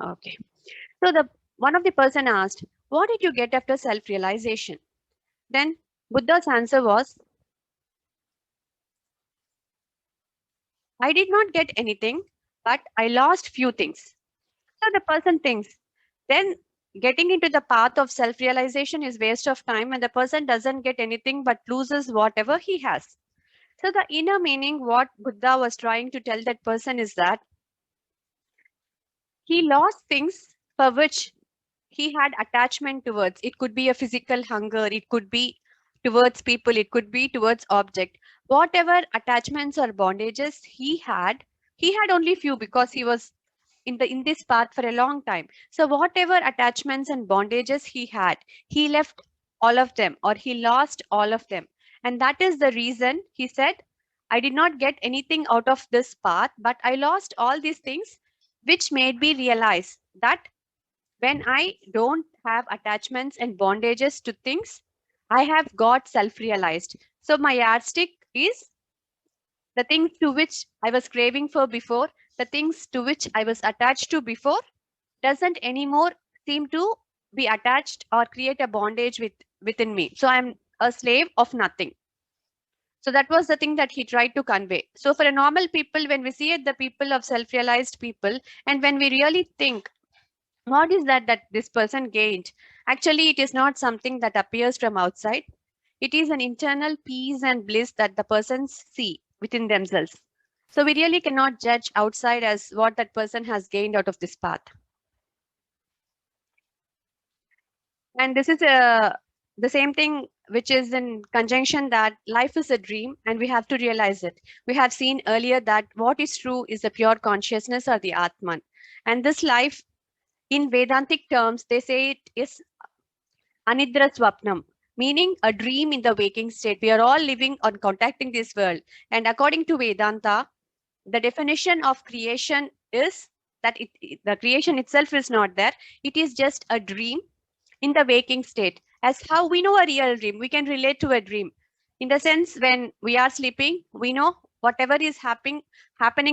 Okay. So the one of the person asked, what did you get after self-realization? Then Buddha's answer was, I did not get anything, but I lost few things. So the person thinks, then getting into the path of self-realization is waste of time and the person doesn't get anything but loses whatever he has. So the inner meaning, what Buddha was trying to tell that person is that he lost things for which he had attachment towards. It could be a physical hunger, it could be towards people, it could be towards object. Whatever attachments or bondages he had only few because he was in this path for a long time. So whatever attachments and bondages he had, he left all of them or he lost all of them. And that is the reason he said, I did not get anything out of this path, but I lost all these things, which made me realize that when I don't have attachments and bondages to things, I have got self realized. So my yardstick is the things to which I was craving for before, the things to which I was attached to before, doesn't anymore seem to be attached or create a bondage within me. So I'm a slave of nothing. So that was the thing that he tried to convey. So for a normal people, when we see it, the people of self-realized people, and when we really think, what is that this person gained? Actually, it is not something that appears from outside. It is an internal peace and bliss that the persons see within themselves. So we really cannot judge outside as what that person has gained out of this path. And this is the same thing which is in conjunction that life is a dream and we have to realize it. We have seen earlier that what is true is the pure consciousness or the Atman. And this life, in Vedantic terms, they say it is Anidra Swapnam, meaning a dream in the waking state. We are all living on contacting this world. And according to Vedanta, the definition of creation is that the creation itself is not there. It is just a dream in the waking state. As how we know a real dream, we can relate to a dream. In the sense, when we are sleeping, we know whatever is happening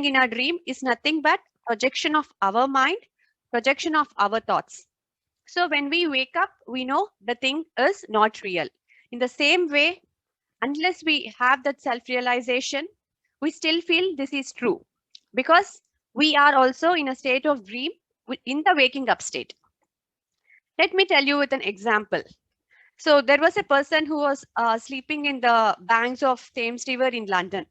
in our dream is nothing but projection of our mind, projection of our thoughts. So when we wake up, we know the thing is not real. In the same way, unless we have that self-realization, we still feel this is true because we are also in a state of dream in the waking up state. Let me tell you with an example. So there was a person who was sleeping in the banks of Thames River in London.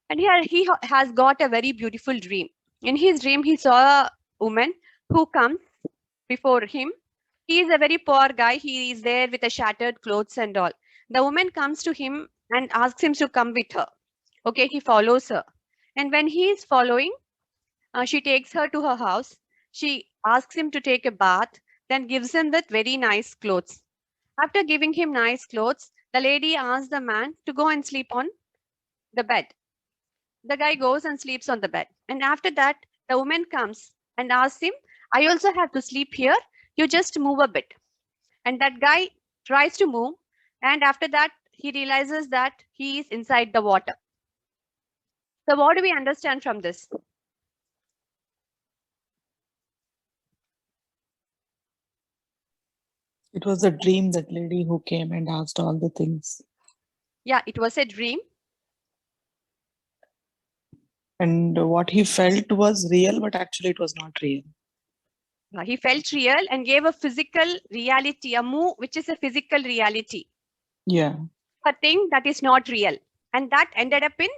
And here has got a very beautiful dream. In his dream, he saw a woman who comes before him. He is a very poor guy. He is there with a shattered clothes and all. The woman comes to him and asks him to come with her. Okay, he follows her. And when he is following, she takes her to her house. She asks him to take a bath, then gives him that very nice clothes. After giving him nice clothes, the lady asks the man to go and sleep on the bed. The guy goes and sleeps on the bed. And after that, the woman comes and asks him, I also have to sleep here. You just move a bit. And that guy tries to move. And after that, he realizes that he is inside the water. So, what do we understand from this? It was a dream, that lady who came and asked all the things. Yeah, it was a dream. And what he felt was real, but actually it was not real. He felt real and gave a physical reality, a move which is a physical reality, Yeah. a thing that is not real. And that ended up in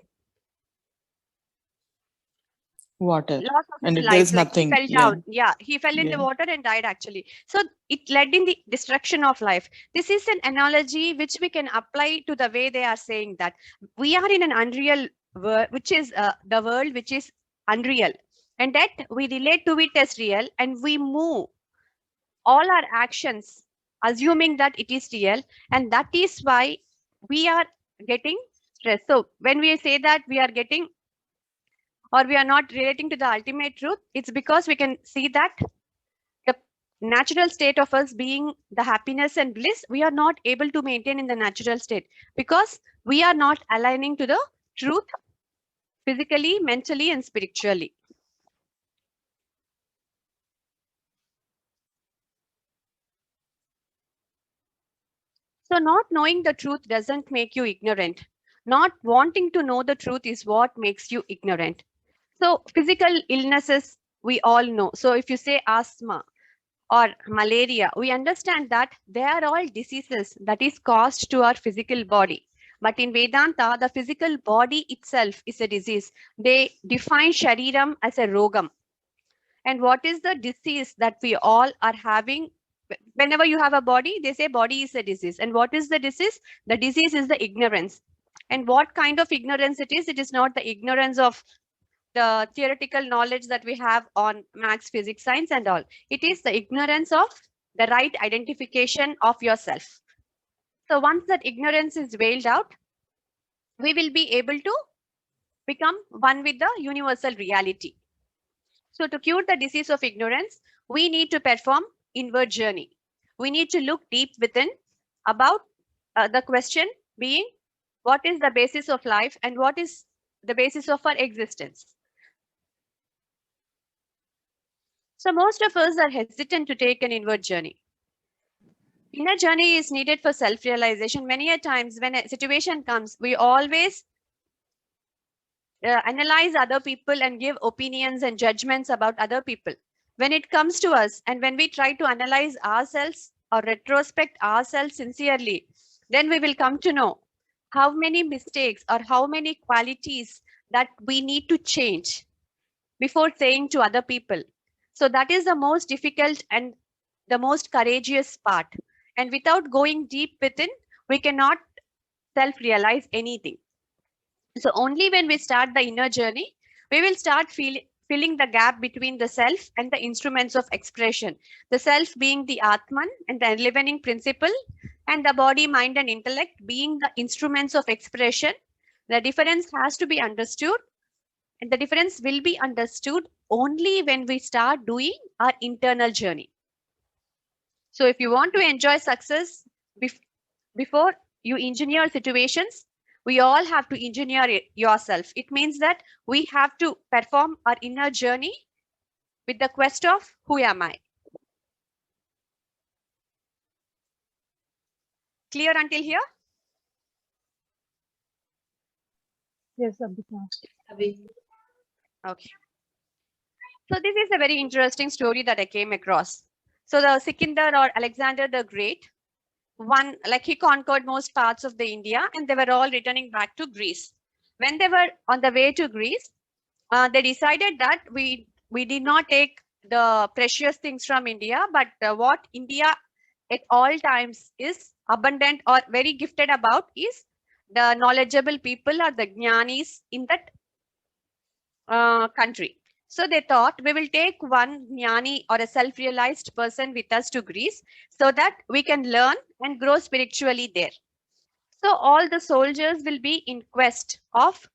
Water. loss of And his there life. is Like he nothing. fell Yeah. down. Yeah, he fell in the Yeah. water and died actually. So it led in the destruction of life. This is an analogy which we can apply to the way they are saying that we are in an unreal world, which is the world which is unreal. And that we relate to it as real and we move all our actions assuming that it is real. And that is why we are getting stressed. So when we say that we are getting or we are not relating to the ultimate truth, it's because we can see that the natural state of us being the happiness and bliss, we are not able to maintain in the natural state because we are not aligning to the truth physically, mentally, and spiritually. So not knowing the truth doesn't make you ignorant. Not wanting to know the truth is what makes you ignorant. So physical illnesses, we all know. So if you say asthma or malaria, we understand that they are all diseases that is caused to our physical body. But in Vedanta, the physical body itself is a disease. They define Shariram as a Rogam. And what is the disease that we all are having? Whenever you have a body, they say body is a disease. And what is the disease? The disease is the ignorance. And what kind of ignorance it is? It is not the ignorance of the theoretical knowledge that we have on maths, physics, science, and all. It is the ignorance of the right identification of yourself. So once that ignorance is veiled out, we will be able to become one with the universal reality. So to cure the disease of ignorance, we need to perform inward journey. We need to look deep within about the question being, what is the basis of life and what is the basis of our existence? So most of us are hesitant to take an inward journey. Inner journey is needed for self-realization. Many a times when a situation comes, we always analyze other people and give opinions and judgments about other people. When it comes to us and when we try to analyze ourselves or retrospect ourselves sincerely, then we will come to know how many mistakes or how many qualities that we need to change before saying to other people. So that is the most difficult and the most courageous part. And without going deep within, we cannot self-realize anything. So only when we start the inner journey, we will start filling the gap between the self and the instruments of expression. The self being the Atman and the enlivening principle, and the body, mind, and intellect being the instruments of expression. The difference has to be understood, and the difference will be understood only when we start doing our internal journey. So if you want to enjoy success before you engineer situations, we all have to engineer it yourself. It means that we have to perform our inner journey with the quest of who am I? Clear until here? Yes, Abhika. Okay. So this is a very interesting story that I came across. So the Sikandar or Alexander the Great, he conquered most parts of the India and they were all returning back to Greece. When they were on the way to Greece, they decided that we did not take the precious things from India, but what India at all times is abundant or very gifted about is the knowledgeable people or the jnanis in that country. So they thought we will take one jnani or a self-realized person with us to Greece so that we can learn and grow spiritually there. So all the soldiers will be in quest of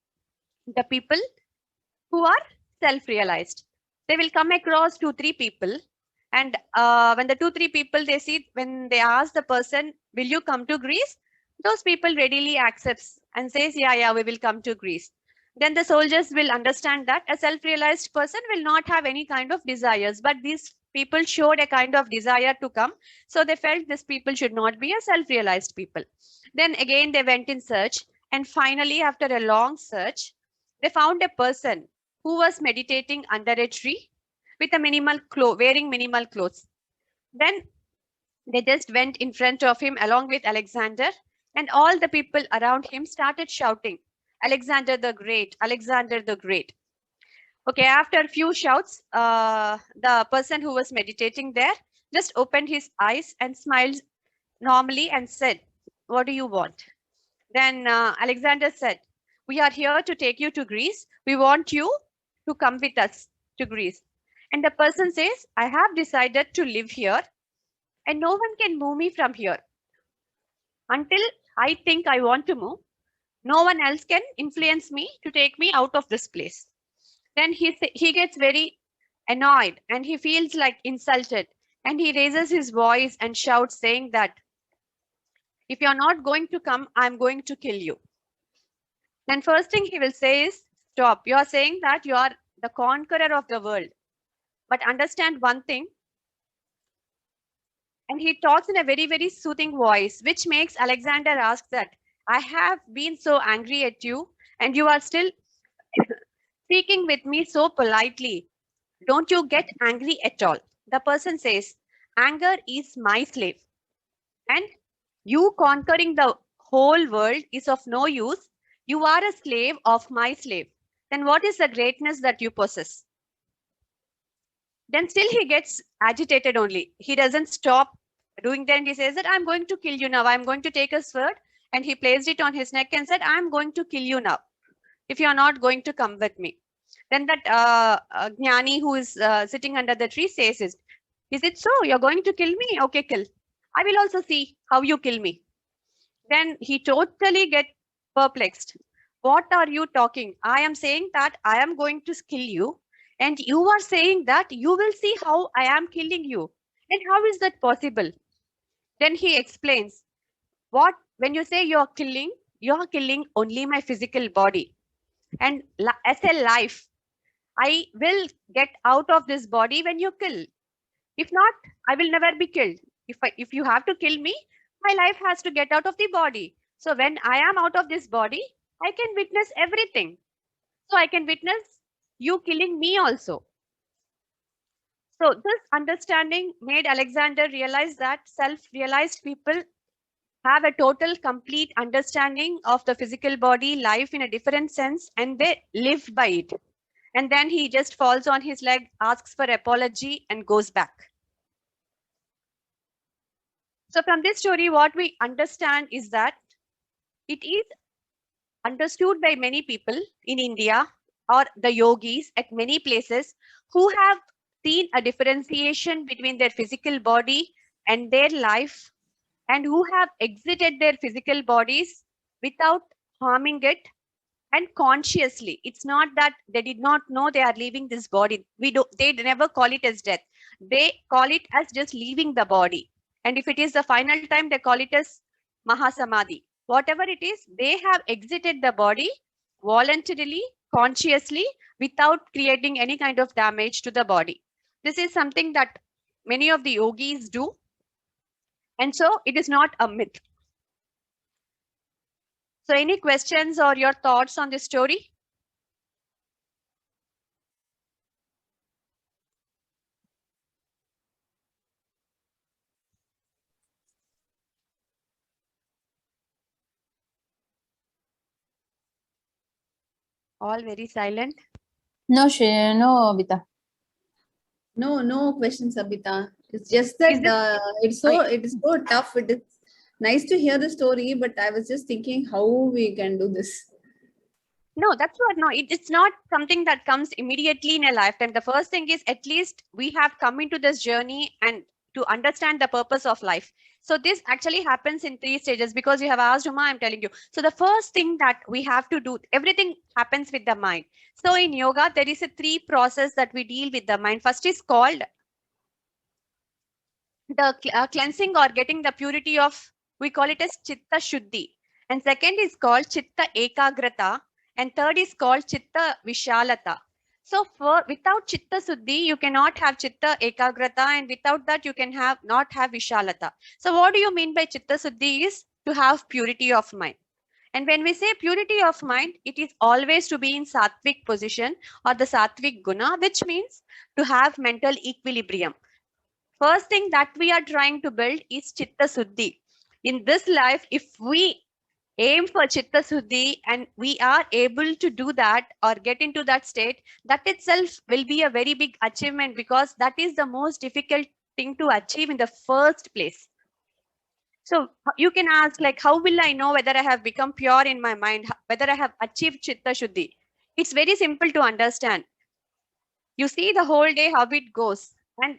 the people who are self-realized. They will come across 2-3 people, and when the 2-3 people they see, when they ask the person, will you come to Greece? Those people readily accepts and says, yeah, we will come to Greece. Then the soldiers will understand that a self-realized person will not have any kind of desires, but these people showed a kind of desire to come. So they felt these people should not be a self-realized people. Then again, they went in search, and finally, after a long search, they found a person who was meditating under a tree with a wearing minimal clothes. Then they just went in front of him along with Alexander, and all the people around him started shouting, Alexander the Great, Alexander the Great. Okay, after a few shouts, the person who was meditating there just opened his eyes and smiled normally and said, what do you want? Then Alexander said, we are here to take you to Greece. We want you to come with us to Greece. And the person says, I have decided to live here and no one can move me from here. Until I think I want to move, no one else can influence me to take me out of this place. Then he gets very annoyed and he feels like insulted, and he raises his voice and shouts saying that if you're not going to come, I'm going to kill you. Then first thing he will say is, stop. You are saying that you are the conqueror of the world. But understand one thing. And he talks in a very, very soothing voice, which makes Alexander ask that, I have been so angry at you, and you are still speaking with me so politely. Don't you get angry at all? The person says, anger is my slave, and you conquering the whole world is of no use. You are a slave of my slave. Then what is the greatness that you possess? Then still he gets agitated only. He doesn't stop doing that. And he says that I'm going to kill you now. I'm going to take a sword. And he placed it on his neck and said, I'm going to kill you now if you are not going to come with me. Then that Jnani who is sitting under the tree says, is it so? You're going to kill me? Okay, kill. I will also see how you kill me. Then he totally get perplexed. What are you talking? I am saying that I am going to kill you, and you are saying that you will see how I am killing you. And how is that possible? Then he explains, what when you say you are killing only my physical body. And as a life, I will get out of this body when you kill. If not, I will never be killed. If you have to kill me, my life has to get out of the body. So when I am out of this body, I can witness everything. So I can witness you killing me also. So this understanding made Alexander realize that self-realized people have a total, complete understanding of the physical body, life in a different sense, and they live by it. And then he just falls on his leg, asks for apology, and goes back. So from this story, what we understand is that it is understood by many people in India or the yogis at many places who have seen a differentiation between their physical body and their life, and who have exited their physical bodies without harming it and consciously. It's not that they did not know they are leaving this body. They never call it as death. They call it as just leaving the body. And if it is the final time, they call it as Mahasamadhi. Whatever it is, they have exited the body voluntarily, consciously, without creating any kind of damage to the body. This is something that many of the yogis do. And so it is not a myth. So any questions or your thoughts on this story? All very silent. No, no, Abita. No questions, Abita. It's just that it is so tough. It is nice to hear the story, but I was just thinking how we can do this. No, that's what. No, it's not something that comes immediately in a lifetime. The first thing is at least we have come into this journey and to understand the purpose of life. So this actually happens in 3 stages because you have asked, Uma, I'm telling you. So the first thing that we have to do, everything happens with the mind. So in yoga, there is a 3 process that we deal with the mind. First is called the cleansing or getting the purity of, we call it as Chitta Shuddhi. And second is called Chitta Ekagrata. And third is called Chitta Vishalata. So without Chitta Suddhi, you cannot have Chitta Ekagrata, and without that, you can not have Vishalata. So what do you mean by Chitta Suddhi is to have purity of mind. And when we say purity of mind, it is always to be in sattvic position or the sattvic guna, which means to have mental equilibrium. First thing that we are trying to build is Chitta Suddhi. In this life, if we aim for Chitta Suddhi and we are able to do that or get into that state, that itself will be a very big achievement, because that is the most difficult thing to achieve in the first place. So you can ask, like, how will I know whether I have become pure in my mind, whether I have achieved Chitta Shuddhi? It's very simple to understand. You see the whole day how it goes and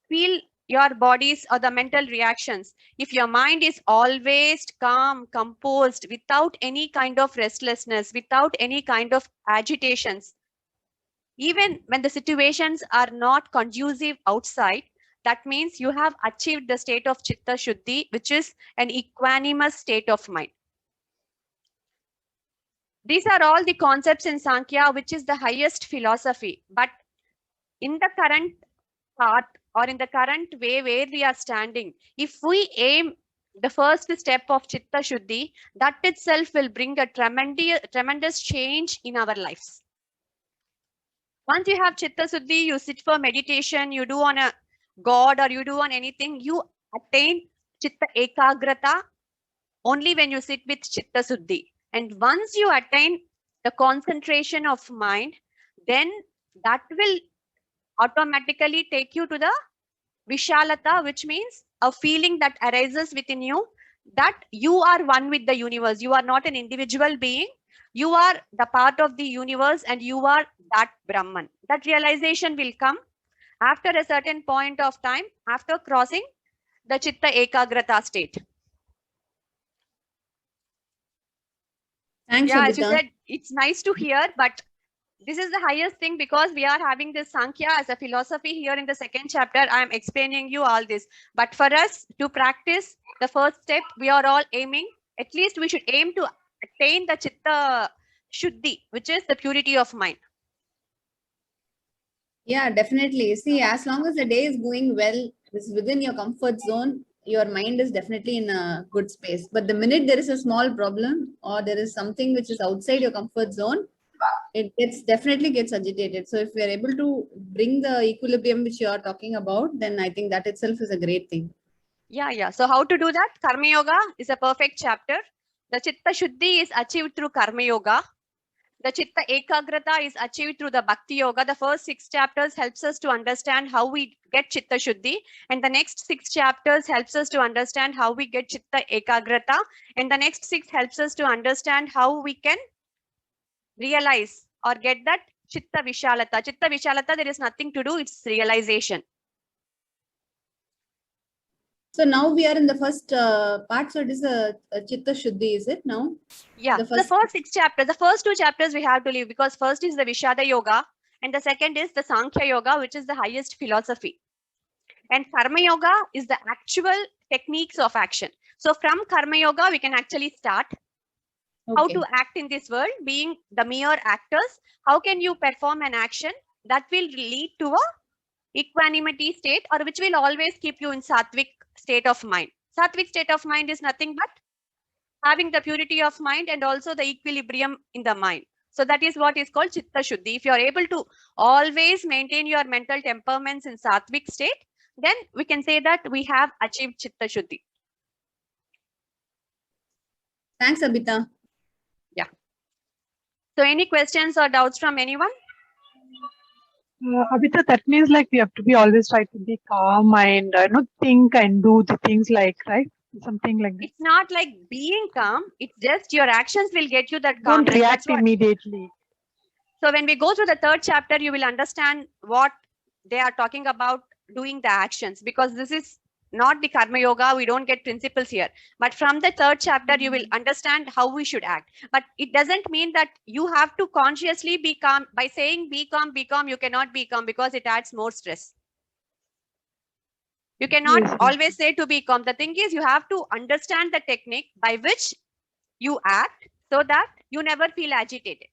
feel your body's or the mental reactions. If your mind is always calm, composed, without any kind of restlessness, without any kind of agitations, even when the situations are not conducive outside, that means you have achieved the state of Chitta Shuddhi, which is an equanimous state of mind. These are all the concepts in Sankhya, which is the highest philosophy. But in the current path or in the current way where we are standing, if we aim the first step of Chitta Shuddhi, that itself will bring a tremendous change in our lives. Once you have Chitta Shuddhi, you sit for meditation, you do on a God or you do on anything, you attain Chitta Ekagrata only when you sit with Chitta Shuddhi. And once you attain the concentration of mind, then that will automatically take you to the Vishalata, which means a feeling that arises within you that you are one with the universe. You are not an individual being. You are the part of the universe and you are that Brahman. That realization will come after a certain point of time, after crossing the Chitta Ekagrata state. Thanks, Yeah, as you Abhita. said, it's nice to hear, but this is the highest thing because we are having this Sankhya as a philosophy here in the second chapter. I am explaining you all this. But for us to practice the first step, we are all aiming, at least we should aim to attain the Chitta Shuddhi, which is the purity of mind. Yeah, definitely. See, as long as the day is going well, it's within your comfort zone, your mind is definitely in a good space. But the minute there is a small problem or there is something which is outside your comfort zone, it definitely gets agitated. So if we are able to bring the equilibrium which you are talking about, then I think that itself is a great thing. Yeah. So how to do that? Karma Yoga is a perfect chapter. The Chitta Shuddhi is achieved through Karma Yoga. The Chitta Ekagrata is achieved through the Bhakti Yoga. The first 6 chapters helps us to understand how we get Chitta Shuddhi. And the next 6 chapters helps us to understand how we get Chitta Ekagrata. And the next 6 helps us to understand how we can realize or get that Chitta Vishalata. Chitta Vishalata, there is nothing to do. It's realization. So now we are in the first part. So it is a Chitta Shuddhi, is it now? Yeah, The the first 6 chapters, the first 2 chapters we have to leave because first is the Vishada Yoga and the second is the Sankhya Yoga, which is the highest philosophy. And Karma Yoga is the actual techniques of action. So from Karma Yoga, we can actually start how to act in this world, being the mere actors. How can you perform an action that will lead to a equanimity state or which will always keep you in Sattvic state of mind. Sattvic state of mind is nothing but having the purity of mind and also the equilibrium in the mind. So that is what is called Chitta Shuddhi. If you are able to always maintain your mental temperaments in Sattvic state, then we can say that we have achieved Chitta Shuddhi. Thanks, Abhita. Yeah. So any questions or doubts from anyone? Abhita, that means like we have to be always try to be calm and not think and do the things like, right? Something like that. It's not like being calm. It's just your actions will get you that Don't calmness. react That's what. immediately. So when we go through the third chapter, you will understand what they are talking about doing the actions, because this is not the Karma Yoga. We don't get principles here. But from the third chapter, you will understand how we should act. But it doesn't mean that you have to consciously be calm. By saying be calm, you cannot be calm because it adds more stress. You cannot Yes, yes. always say to be calm. The thing is, you have to understand the technique by which you act so that you never feel agitated.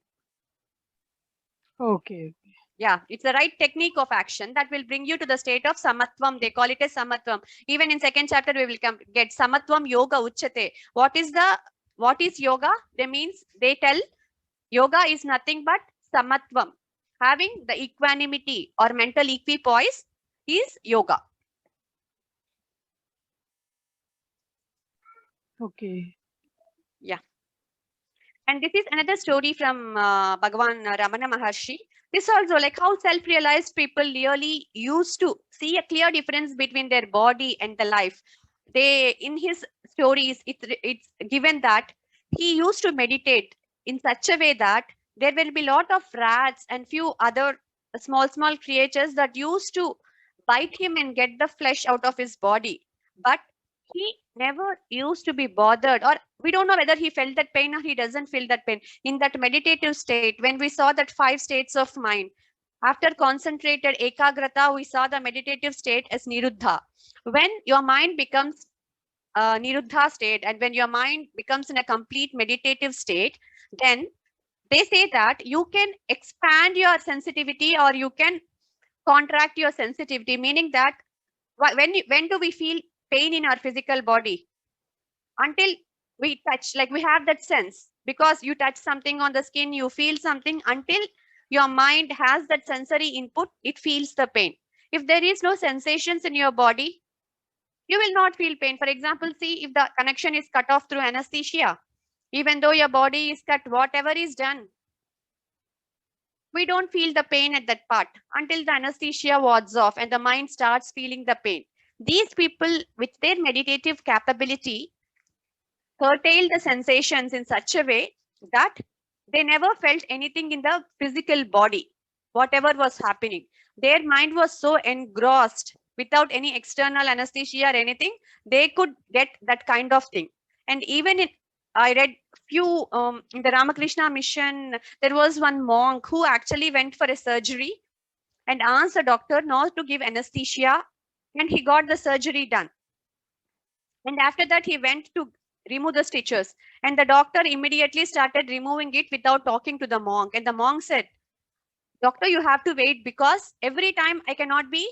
Okay. Yeah, it's the right technique of action that will bring you to the state of samatvam. They call it as samatvam. Even in second chapter, we will get samatvam yoga uchyate. What is yoga? They tell yoga is nothing but samatvam. Having the equanimity or mental equipoise is yoga. Okay. Yeah. And this is another story from Bhagavan Ramana Maharshi. This also like how self-realized people really used to see a clear difference between their body and the life. In his stories, it's given that he used to meditate in such a way that there will be a lot of rats and few other small creatures that used to bite him and get the flesh out of his body. But he never used to be bothered, or we don't know whether he felt that pain or he doesn't feel that pain. In that meditative state, when we saw that 5 states of mind, after concentrated ekagrata, we saw the meditative state as niruddha. When your mind becomes niruddha state and when your mind becomes in a complete meditative state, then they say that you can expand your sensitivity or you can contract your sensitivity, meaning that when do we feel pain in our physical body? Until we touch, like we have that sense, because you touch something on the skin, you feel something. Until your mind has that sensory input, it feels the pain. If there is no sensations in your body, you will not feel pain. For example, see, if the connection is cut off through anesthesia, even though your body is cut, whatever is done, we don't feel the pain at that part until the anesthesia wards off and the mind starts feeling the pain. These people, with their meditative capability, curtail the sensations in such a way that they never felt anything in the physical body, whatever was happening. Their mind was so engrossed without any external anesthesia or anything, they could get that kind of thing. And even I read few in the Ramakrishna mission, there was one monk who actually went for a surgery and asked the doctor not to give anesthesia, and he got the surgery done. And after that, he went to remove the stitches, and the doctor immediately started removing it without talking to the monk. And the monk said, "Doctor, you have to wait, because every time I cannot be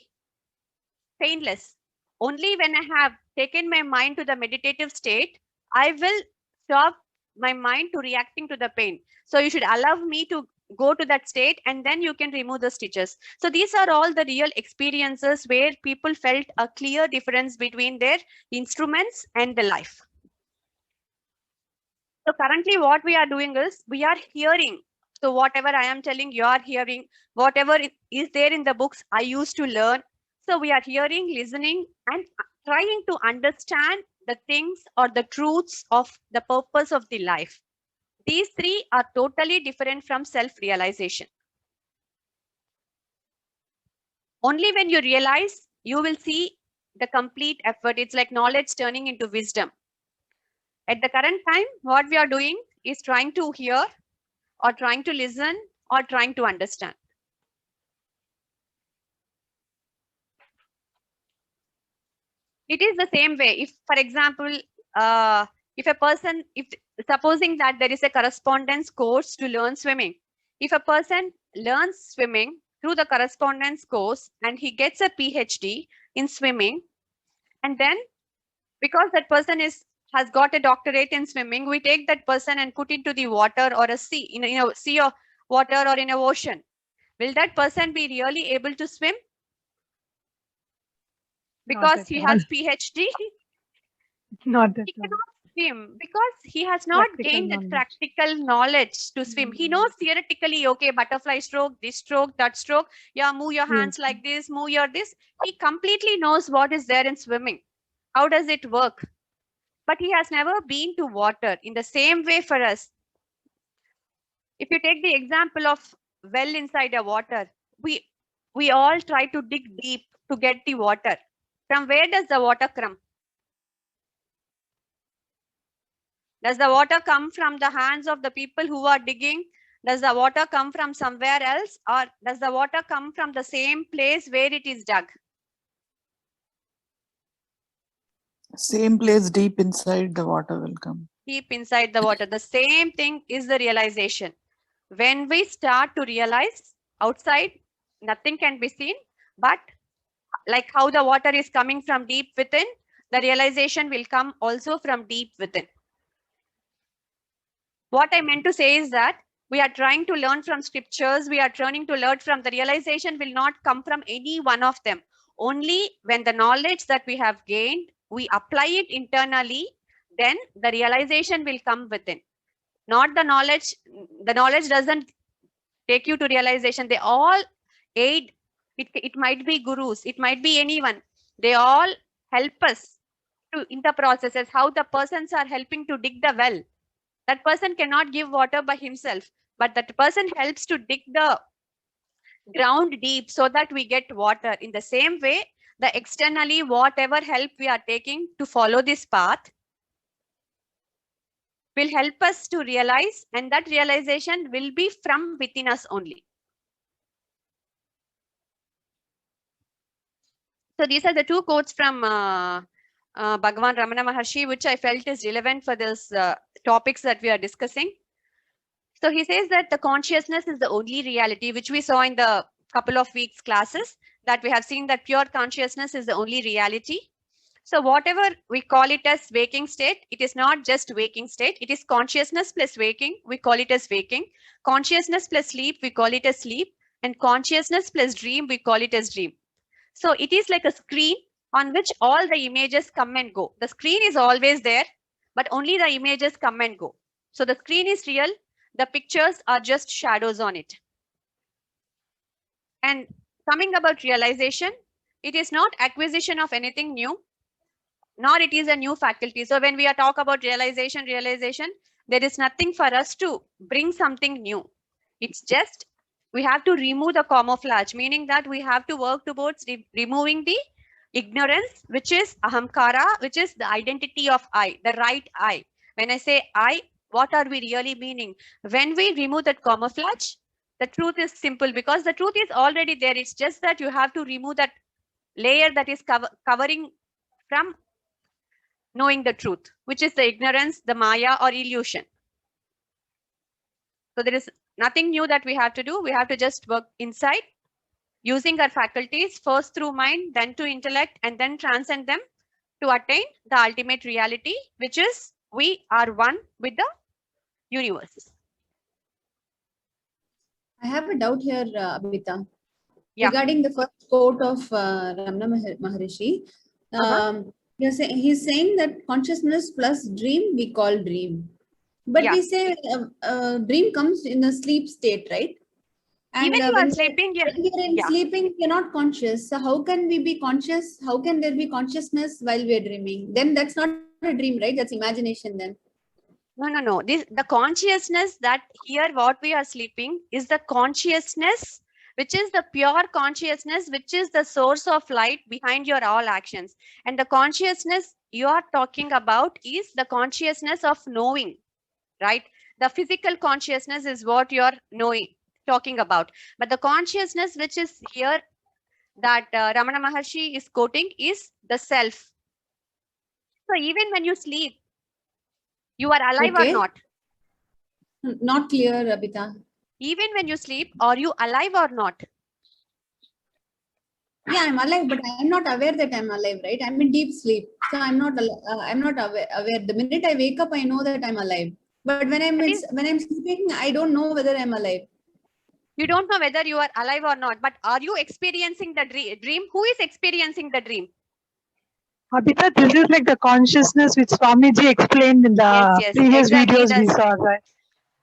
painless. Only when I have taken my mind to the meditative state, I will stop my mind to reacting to the pain. So you should allow me to go to that state, and then you can remove the stitches." So these are all the real experiences where people felt a clear difference between their instruments and the life. So currently what we are doing is we are hearing. So whatever I am telling, you are hearing. Whatever is there in the books, I used to learn. So we are hearing, listening, and trying to understand the things or the truths of the purpose of the life. These three are totally different from self-realization. Only when you realize, you will see the complete effort. It's like knowledge turning into wisdom. At the current time, what we are doing is trying to hear, or trying to listen, or trying to understand. It is the same way. If, for example, if a person, if supposing that there is a correspondence course to learn swimming, if a person learns swimming through the correspondence course and he gets a PhD in swimming, and then because that person has got a doctorate in swimming, we take that person and put into the water or a sea, in a sea or water or in an ocean. Will that person be really able to swim? Because he has PhD? Not that He cannot swim because he has not gained that practical knowledge to swim. He knows theoretically, okay, butterfly stroke, this stroke, that stroke. Yeah, move your hands like this, move your this. He completely knows what is there in swimming. How does it work? But he has never been to water. In the same way for us, if you take the example of well inside a water, we all try to dig deep to get the water. From where does the water come? Does the water come from the hands of the people who are digging? Does the water come from somewhere else? Or does the water come from the same place where it is dug? Same place, deep inside the water will come. Deep inside the water. The same thing is the realization. When we start to realize outside, nothing can be seen, but like how the water is coming from deep within, the realization will come also from deep within. What I meant to say is that we are trying to learn from scriptures, we are trying to learn from the realization will not come from any one of them. Only when the knowledge that we have gained, we apply it internally, then the realization will come within. Not the knowledge doesn't take you to realization. They all aid. It might be gurus, it might be anyone. They all help us to in the processes, how the persons are helping to dig the well. That person cannot give water by himself, but that person helps to dig the ground deep so that we get water. In the same way, the externally whatever help we are taking to follow this path will help us to realize, and that realization will be from within us only. So these are the two quotes from Bhagavan Ramana Maharshi, which I felt is relevant for this topics that we are discussing. So he says that the consciousness is the only reality, which we saw in the couple of weeks classes, that we have seen that pure consciousness is the only reality. So whatever we call it as waking state, it is not just waking state. It is consciousness plus waking. We call it as waking. Consciousness plus sleep, we call it as sleep. And consciousness plus dream, we call it as dream. So it is like a screen on which all the images come and go. The screen is always there, but only the images come and go. So the screen is real. The pictures are just shadows on it. And coming about realization, it is not acquisition of anything new, nor it is a new faculty. So when we are talk about realization, there is nothing for us to bring something new. It's just we have to remove the camouflage, meaning that we have to work towards removing the ignorance, which is ahamkara, which is the identity of I, the right I. When I say I, what are we really meaning? When we remove that camouflage, the truth is simple, because the truth is already there. It's just that you have to remove that layer that is covering from knowing the truth, which is the ignorance, the maya or illusion. So there is nothing new that we have to do. We have to just work inside, using our faculties, first through mind, then to intellect, and then transcend them to attain the ultimate reality, which is we are one with the universe. I have a doubt here, Abhita. Yeah. Regarding the first quote of Ramana Maharishi, he's saying that consciousness plus dream we call dream. But Yeah. we say dream comes in a sleep state, right? And Even you are sleeping, yeah. when we are in Yeah. sleeping, we are not conscious. So how can we be conscious? How can there be consciousness while we are dreaming? Then that's not a dream, right? That's imagination then. No. The consciousness that here what we are sleeping is the consciousness, which is the pure consciousness, which is the source of light behind your all actions. And the consciousness you are talking about is the consciousness of knowing, right? The physical consciousness is what you are talking about. But the consciousness which is here that Ramana Maharshi is quoting is the self. So even when you sleep, you are alive or not? Not clear, Abhita. Even when you sleep, are you alive or not? Yeah, I'm alive, but I'm not aware that I'm alive, right? I'm in deep sleep, so I'm not aware. The minute I wake up, I know that I'm alive. But when I'm sleeping, I don't know whether I'm alive. You don't know whether you are alive or not, but are you experiencing the dream? Who is experiencing the dream? Abhita, this is like the consciousness which Swamiji explained in the Yes, previous exactly. videos we saw, right?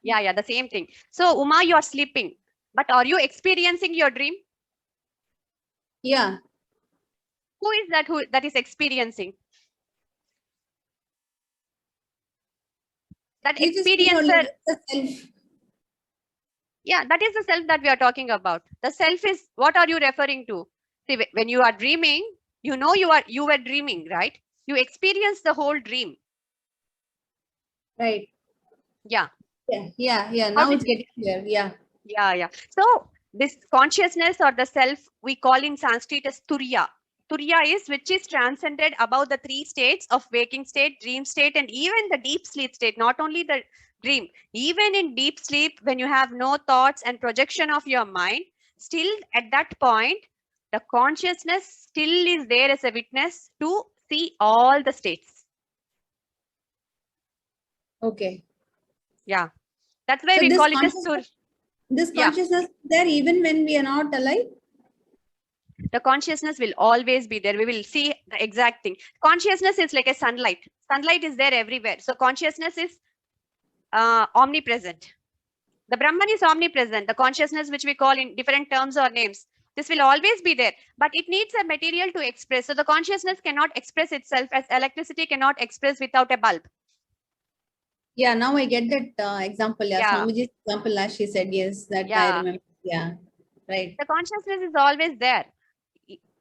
Yeah, the same thing. So Uma, you are sleeping, but are you experiencing your dream? Yeah. Who is that is experiencing? That You just mean only experiencer. the self. Yeah, that is the self that we are talking about. The self is, what are you referring to? See, when you are dreaming, you know you were dreaming, right? You experience the whole dream. Right. Yeah. Yeah. Now it's getting clear. Yeah. Yeah. So this consciousness or the self we call in Sanskrit as Turiya. Turiya is which is transcended above the three states of waking state, dream state, and even the deep sleep state. Not only the dream, even in deep sleep, when you have no thoughts and projection of your mind, still at that point, the consciousness still is there as a witness to see all the states. Okay. Yeah. That's why So we this call it as consciousness, this Yeah. consciousness is there even when we are not alive? The consciousness will always be there. We will see the exact thing. Consciousness is like a sunlight. Sunlight is there everywhere. So consciousness is omnipresent. The Brahman is omnipresent. The consciousness which we call in different terms or names, this will always be there. But it needs a material to express. So the consciousness cannot express itself as electricity cannot express without a bulb. Yeah, now I get that example. Yeah, Yeah. Swamiji's example, as she said, yes, that I Yeah. remember. Yeah, right. The consciousness is always there.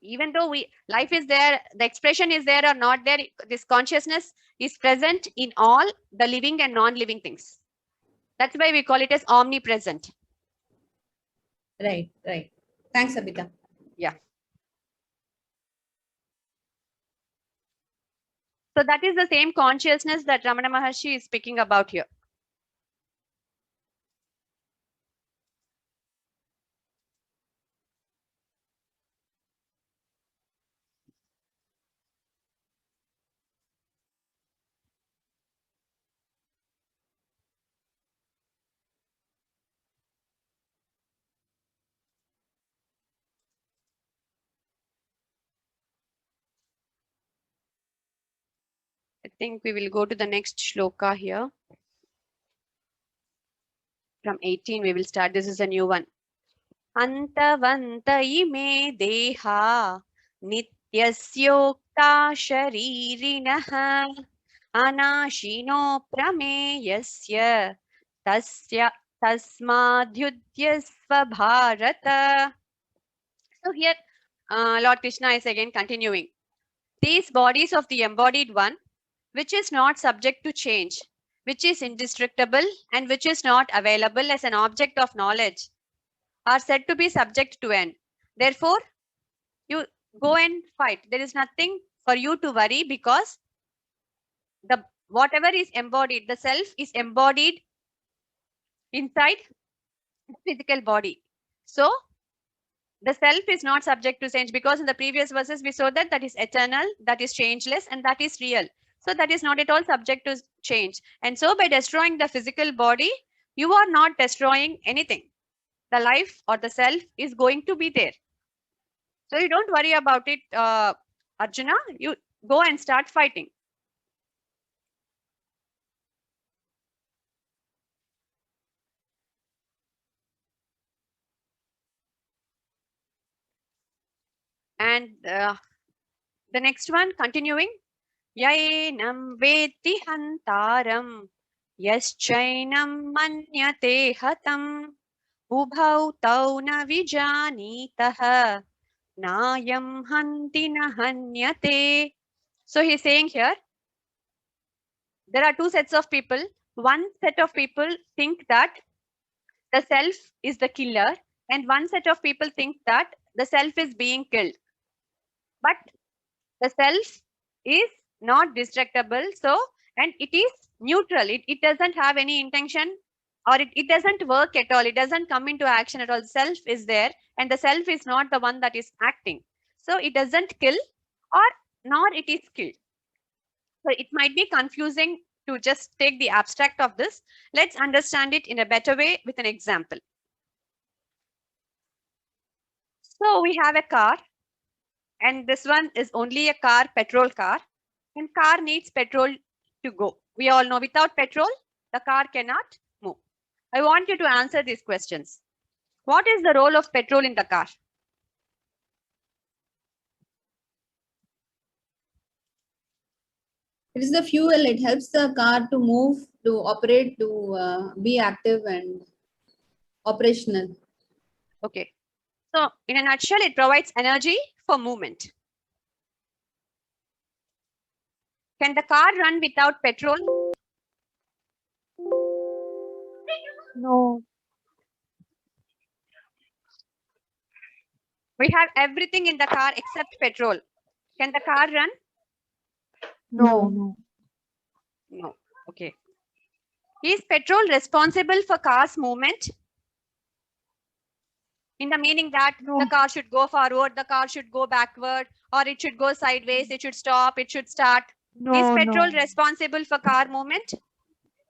Even though life is there, the expression is there or not there, this consciousness is present in all the living and non-living things. That's why we call it as omnipresent. Right. Thanks, Abhita. Yeah. So that is the same consciousness that Ramana Maharshi is speaking about here. think we will go to the next shloka here. From 18, we will start. This is a new one. Antavanta ime deha nityasyokta sharirinaha anashino prameyasya tasya tasmadhyudyasva bharata. So here Lord Krishna is again continuing. These bodies of the embodied one, which is not subject to change, which is indestructible and which is not available as an object of knowledge, are said to be subject to end. Therefore, you go and fight. There is nothing for you to worry because the whatever is embodied, the self is embodied inside the physical body. So the self is not subject to change, because in the previous verses we saw that that is eternal, that is changeless, and that is real. So that is not at all subject to change. And so by destroying the physical body, you are not destroying anything. The life or the self is going to be there. So you don't worry about it, Arjuna. You go and start fighting. And the next one, continuing. Yaenam veti hantaram yaschainam manyate hatam ubhau tau na vijanitaha nayam hanti na hanyate. So he's saying here, there are two sets of people. One set of people think that the self is the killer, and one set of people think that the self is being killed. But the self is not destructible, so, and it is neutral. It doesn't have any intention, or it doesn't work at all. It doesn't come into action at all. Self is there, and the self is not the one that is acting. So it doesn't kill, or nor it is killed. So it might be confusing to just take the abstract of this. Let's understand it in a better way with an example. So we have a car, and this one is only a car, petrol car, and car needs petrol to go. We all know without petrol, the car cannot move. I want you to answer these questions. What is the role of petrol in the car? It is the fuel. It helps the car to move, to operate, to be active and operational. Okay. So in a nutshell, it provides energy for movement. Can the car run without petrol? No. We have everything in the car except petrol. Can the car run? No. No. Okay. Is petrol responsible for car's movement? In the meaning that the car should go forward, the car should go backward, or it should go sideways, it should stop, it should start. Is petrol responsible for car movement?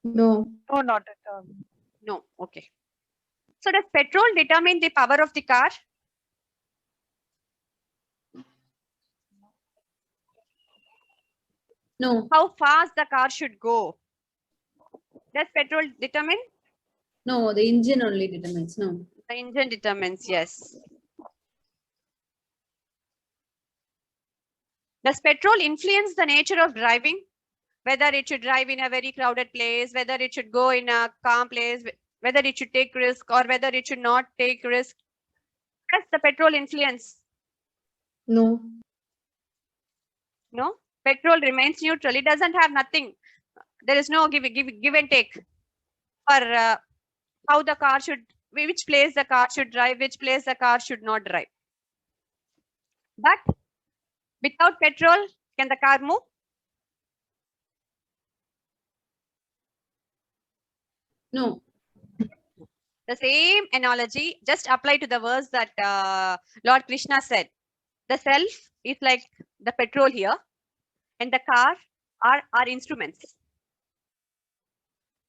No. No, not at all. No. Okay. So does petrol determine the power of the car? No. How fast the car should go? Does petrol determine? No, the engine only determines. No. The engine determines, yes. Does petrol influence the nature of driving? Whether it should drive in a very crowded place, whether it should go in a calm place, whether it should take risk or whether it should not take risk. Does the petrol influence? No. No. Petrol remains neutral. It doesn't have nothing. There is no give and take for how the car should, which place the car should drive, which place the car should not drive. But without petrol, can the car move? No. The same analogy just apply to the verse that Lord Krishna said. The self is like the petrol here, and the car are our instruments.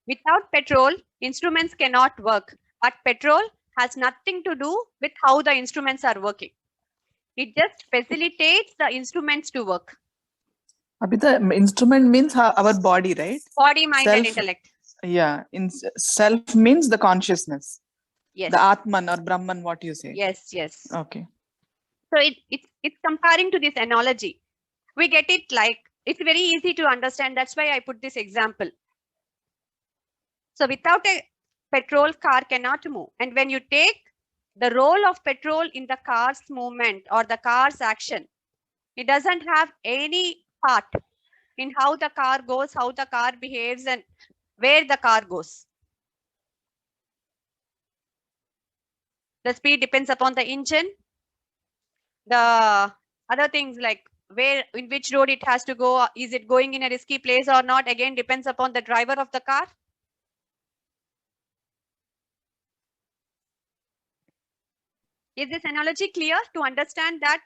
Without petrol, instruments cannot work, but petrol has nothing to do with how the instruments are working. It just facilitates the instruments to work. Abhita, instrument means our body, right? Body, mind, and Self. intellect. Yeah. Self means the consciousness. Yes. The Atman or Brahman, what you say. Yes, yes. Okay. So it's comparing to this analogy. We get it like, it's very easy to understand. That's why I put this example. So without a petrol, car cannot move. And when you take the role of petrol in the car's movement or the car's action, it doesn't have any part in how the car goes, how the car behaves, and where the car goes. The speed depends upon the engine. The other things like in which road it has to go, is it going in a risky place or not, again depends upon the driver of the car. Is this analogy clear to understand that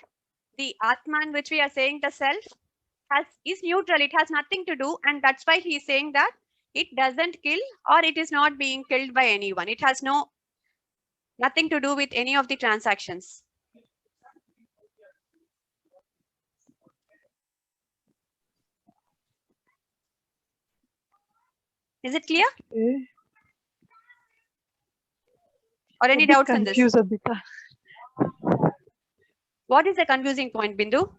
the Atman, which we are saying the self, is neutral, it has nothing to do, and that's why he's saying that it doesn't kill or it is not being killed by anyone. It has nothing to do with any of the transactions. Is it clear? Okay. Or any A bit doubts on this? confused, Abhita. What is the confusing point, Bindu?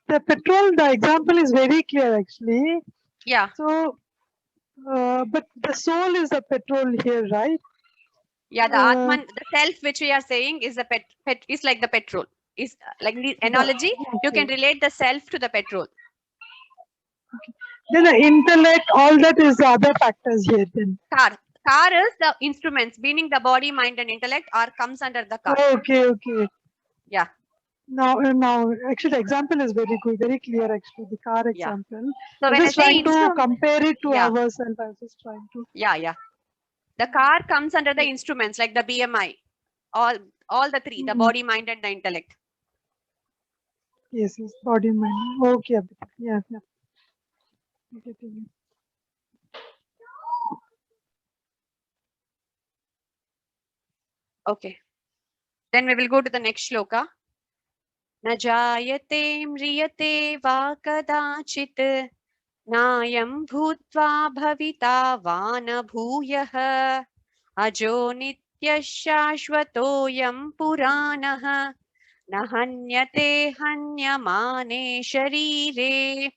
The petrol, the example is very clear actually. Yeah. So, but the soul is the petrol here, right? Yeah, the Atman, the self which we are saying is the is like the petrol. Is like the analogy, you can relate the self to the petrol. Then the intellect, all that is the other factors here then. Car is the instruments, meaning the body, mind, and intellect comes under the car. Okay, okay. Yeah. Now, actually, the example is very good, very clear. Actually, the car example. So I when I was say trying to compare it to yeah. ourselves. I was just trying to. Yeah. The car comes under the instruments like the BMI, all the three, the body, mind, and the intellect. Yes, body, mind. Okay, yeah. Okay. Then we will go to the next shloka. Na jayate mriyate va kadachit nayam bhutva bhavita vana bhuyah ajo nitya shashvatoyam puranah na hanyate hanyamane sharire.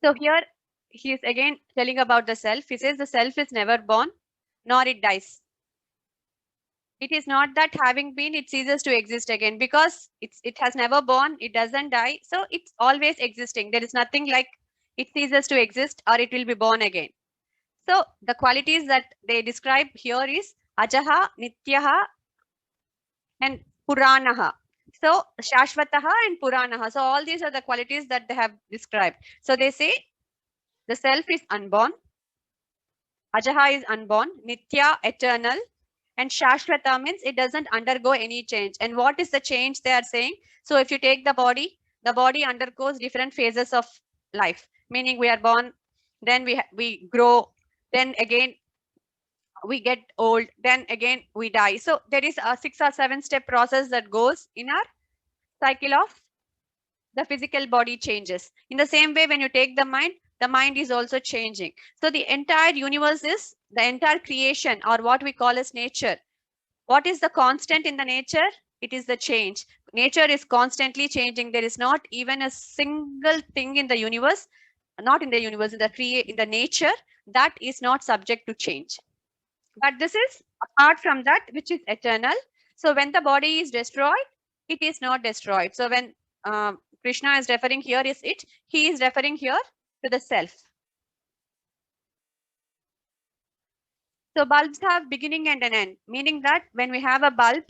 So here he is again telling about the self. He says the self is never born, nor it dies. It is not that having been, it ceases to exist again, because it has never born, it doesn't die. So it's always existing. There is nothing like it ceases to exist or it will be born again. So the qualities that they describe here is Ajaha, Nityaha, and Puranaha. So Shashvataha and Puranaha. So all these are the qualities that they have described. So they say the self is unborn, Ajaha is unborn, Nitya, eternal, and Shashvata means it doesn't undergo any change. And what is the change they are saying? So if you take the body undergoes different phases of life, meaning we are born, then we grow, then again we get old, then again we die. So there is a 6 or 7 step process that goes in our cycle of the physical body changes. In the same way, when you take the mind is also changing. So the entire universe is the entire creation, or what we call as nature. What is the constant in the nature? It is the change. Nature is constantly changing. There is not even a single thing in the universe, not in the universe, in the nature that is not subject to change. But this is apart from that, which is eternal. So when the body is destroyed, it is not destroyed. So when Krishna is referring here, he is referring here to the self. So bulbs have beginning and an end, meaning that when we have a bulb,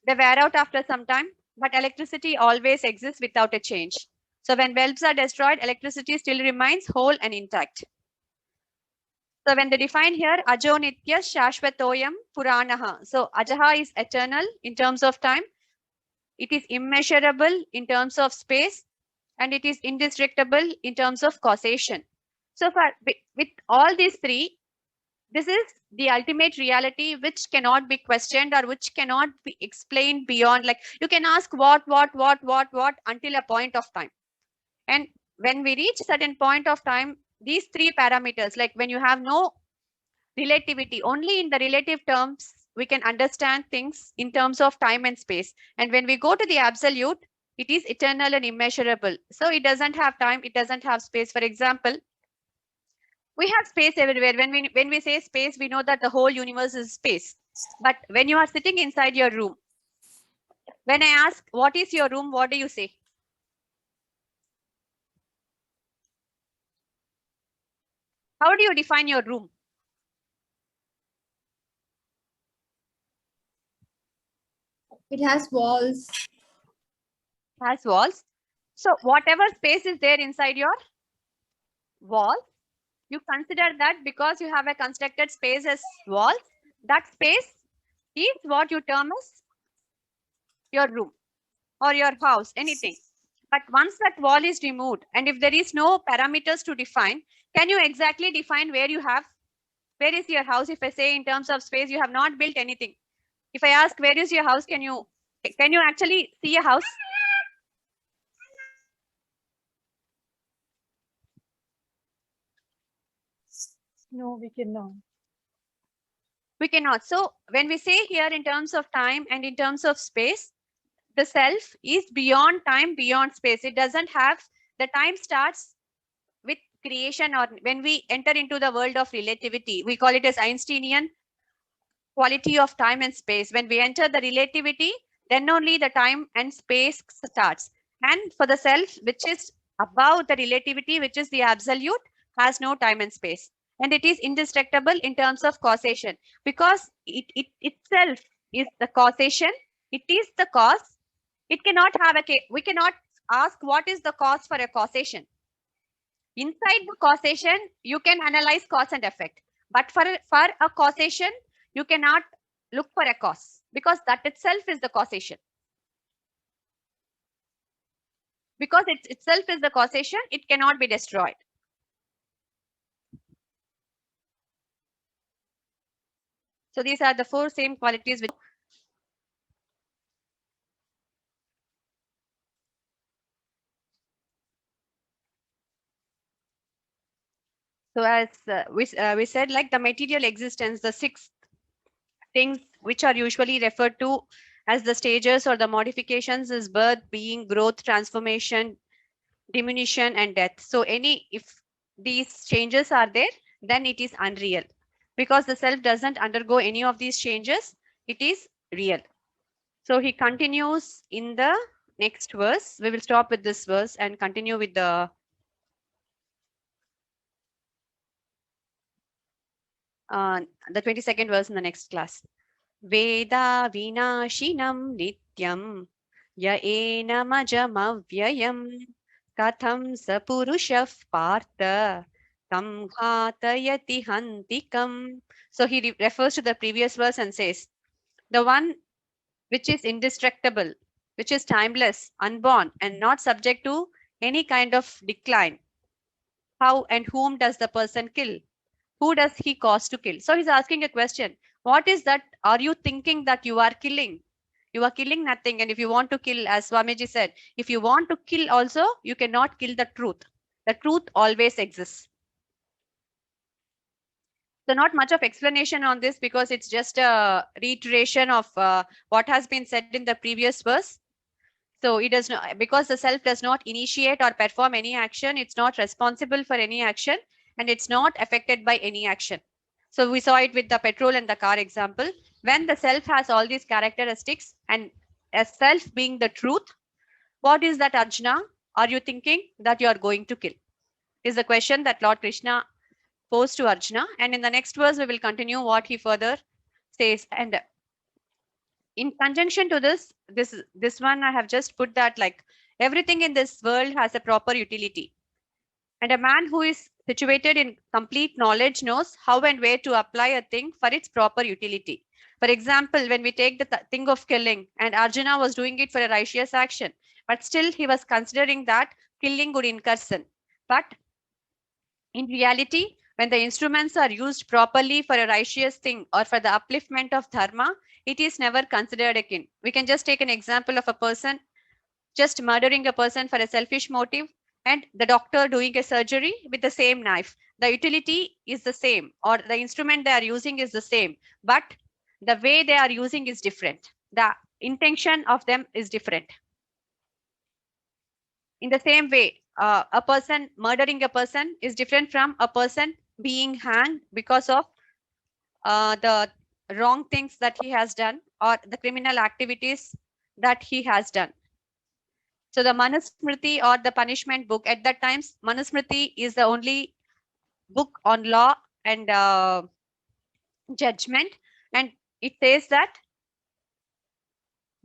they wear out after some time, but electricity always exists without a change. So when bulbs are destroyed, electricity still remains whole and intact. So when they define here, Ajo Nitya Shashvatoyam Puranaha. So Ajaha is eternal in terms of time. It is immeasurable in terms of space, and it is indestructible in terms of causation. So with all these three, This is the ultimate reality which cannot be questioned or which cannot be explained beyond. Like you can ask what until a point of time. And when we reach certain point of time, these three parameters, like when you have no relativity, only in the relative terms, we can understand things in terms of time and space. And when we go to the absolute, it is eternal and immeasurable. So it doesn't have time, it doesn't have space. For example, we have space everywhere. When we say space, we know that the whole universe is space. But when you are sitting inside your room, when I ask, what is your room? What do you say? How do you define your room? It has walls. Has walls. So whatever space is there inside your wall, you consider that because you have a constructed space as walls, that space is what you term as your room or your house, anything. But once that wall is removed, and if there is no parameters to define, can you exactly define where is your house? If I say in terms of space, you have not built anything. If I ask where is your house, can you actually see a house? No, we cannot. We cannot. So when we say here in terms of time and in terms of space, the self is beyond time, beyond space. It doesn't have, the time starts with creation, or when we enter into the world of relativity, we call it as Einsteinian quality of time and space. When we enter the relativity, then only the time and space starts. And for the self, which is above the relativity, which is the absolute, has no time and space. And it is indestructible in terms of causation, because it itself is the causation. It is the cause. It cannot have we cannot ask what is the cause for a causation. Inside the causation, you can analyze cause and effect. But for a causation, you cannot look for a cause, because that itself is the causation. Because it itself is the causation, it cannot be destroyed. So these are the four same qualities which so as we said, like the material existence, the six things which are usually referred to as the stages or the modifications is birth, being, growth, transformation, diminution, and death. So if these changes are there, then it is unreal. Because the self doesn't undergo any of these changes, it is real. So he continues in the next verse. We will stop with this verse and continue with the the 22nd verse in the next class. Veda vinashinam nityam ya enamajamavyayam katham sapurushah partha tam ghatayati hantikam. So he refers to the previous verse and says, the one which is indestructible, which is timeless, unborn, and not subject to any kind of decline. How and whom does the person kill? Who does he cause to kill? So he's asking a question. What is that? Are you thinking that you are killing? You are killing nothing. And if you want to kill, as Swamiji said, if you want to kill also, you cannot kill the truth. The truth always exists. So not much of explanation on this, because it's just a reiteration of what has been said in the previous verse. So it does not, because the self does not initiate or perform any action, it's not responsible for any action, and it's not affected by any action. So we saw it with the petrol and the car example. When the self has all these characteristics, and as self being the truth, what is that, Arjuna? Are you thinking that you are going to kill? Is the question that Lord Krishna posed to Arjuna. And in the next verse, we will continue what he further says. And in conjunction to this one, I have just put that like everything in this world has a proper utility. And a man who is situated in complete knowledge knows how and where to apply a thing for its proper utility. For example, when we take the thing of killing, and Arjuna was doing it for a righteous action, but still he was considering that killing would incur sin. But in reality, When the instruments are used properly for a righteous thing or for the upliftment of dharma, it is never considered a kin. We can just take an example of a person just murdering a person for a selfish motive and the doctor doing a surgery with the same knife. The utility is the same, or the instrument they are using is the same, but the way they are using is different. The intention of them is different. In the same way, a person murdering a person is different from a person being hanged because of the wrong things that he has done or the criminal activities that he has done. So the Manusmriti or the punishment book, at that time, Manusmriti is the only book on law and judgment, and it says that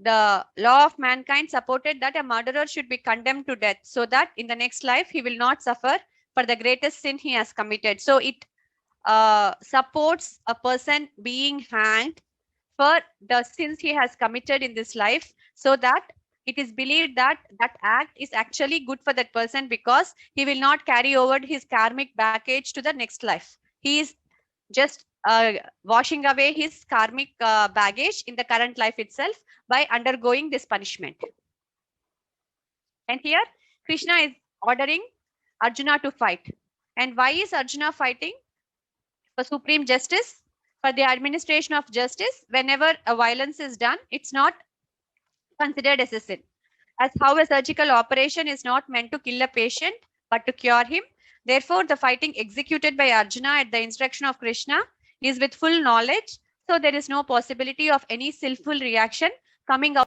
the law of mankind supported that a murderer should be condemned to death so that in the next life he will not suffer for the greatest sin he has committed. So it supports a person being hanged for the sins he has committed in this life, so that it is believed that that act is actually good for that person because he will not carry over his karmic baggage to the next life. He is just washing away his karmic baggage in the current life itself by undergoing this punishment. And here Krishna is ordering Arjuna to fight. And why is Arjuna fighting? For supreme justice, for the administration of justice. Whenever a violence is done, it's not considered as a sin. As how a surgical operation is not meant to kill a patient, but to cure him. Therefore, the fighting executed by Arjuna at the instruction of Krishna is with full knowledge. So there is no possibility of any skillful reaction coming out